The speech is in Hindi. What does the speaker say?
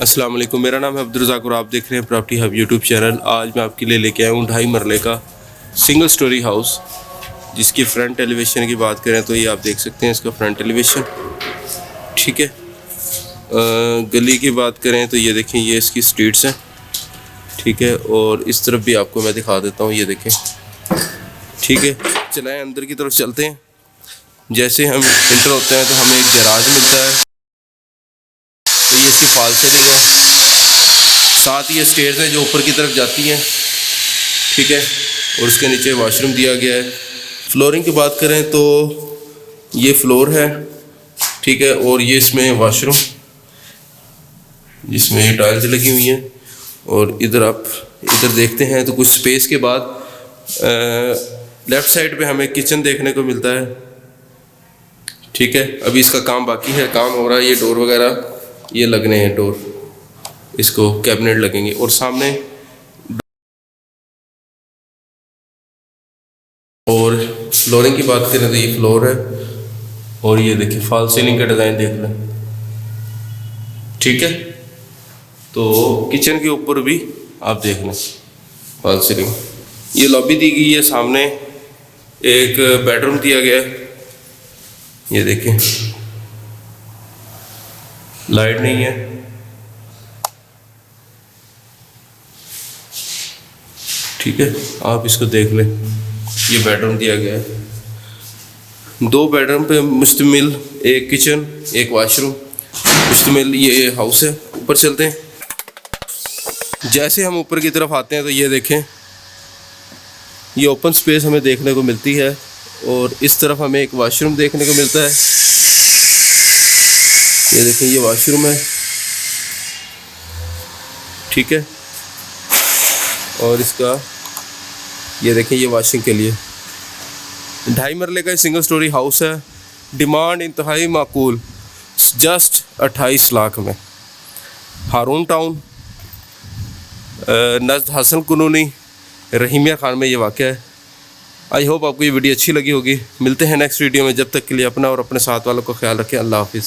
अस्सलाम वालेकुम, मेरा नाम है अब्दुल रज़ाक और आप देख रहे हैं प्रॉपर्टी हब यूट्यूब चैनल। आज मैं आपके लिए लेके आया हूँ 2.5 मरले का सिंगल स्टोरी हाउस, जिसकी फ्रंट एलिवेशन की बात करें तो ये आप देख सकते हैं इसका फ्रंट एलिवेशन। ठीक है, गली की बात करें तो ये देखें, ये इसकी स्ट्रीट्स हैं। ठीक है, और इस तरफ भी आपको मैं दिखा देता हूँ, ये देखें। ठीक है, चलाएँ अंदर की तरफ चलते हैं। जैसे हम इंटर होते हैं तो हमें एक गैराज मिलता है, तो ये इसकी फॉल सीलिंग है। साथ ही ये स्टेयर्स हैं जो ऊपर की तरफ जाती हैं। ठीक है, और उसके नीचे वॉशरूम दिया गया है। फ्लोरिंग की बात करें तो ये फ्लोर है। ठीक है, और ये इसमें वॉशरूम जिसमें ये टाइल्स लगी हुई हैं। और इधर आप इधर देखते हैं तो कुछ स्पेस के बाद लेफ़्ट साइड पे हमें किचन देखने को मिलता है। ठीक है, अभी इसका काम बाकी है, काम हो रहा है। ये डोर वगैरह ये लगने हैं, डोर इसको कैबिनेट लगेंगे। और सामने और फ्लोरिंग की बात करें तो ये फ्लोर है। और ये देखिए फॉल सीलिंग का डिज़ाइन देख लें। ठीक है, तो किचन के ऊपर भी आप देख लें फॉल सीलिंग। ये लॉबी दी गई है, सामने एक बेडरूम दिया गया है। ये देखें, लाइट नहीं है। ठीक है, आप इसको देख लें। ये बेडरूम दिया गया है, 2 बेडरूम पे मुश्तमिल एक किचन एक वॉशरूम मुश्तमिल ये हाउस है। ऊपर चलते हैं। जैसे हम ऊपर की तरफ आते हैं तो ये देखें, ये ओपन स्पेस हमें देखने को मिलती है। और इस तरफ हमें एक वॉशरूम देखने को मिलता है। ये देखें, ये वॉशरूम है। ठीक है, और इसका ये देखें, ये वॉशिंग के लिए 2.5 मरले का सिंगल स्टोरी हाउस है। डिमांड इंतहाई माकूल, जस्ट 28 लाख में। हारून टाउन नज़द हसन कॉलोनी रहीमिया खान में ये वाक़ है। आई होप आपको ये वीडियो अच्छी लगी होगी। मिलते हैं नेक्स्ट वीडियो में, जब तक के लिए अपना और अपने साथ वालों का ख्याल रखें। अल्लाह हाफिज़।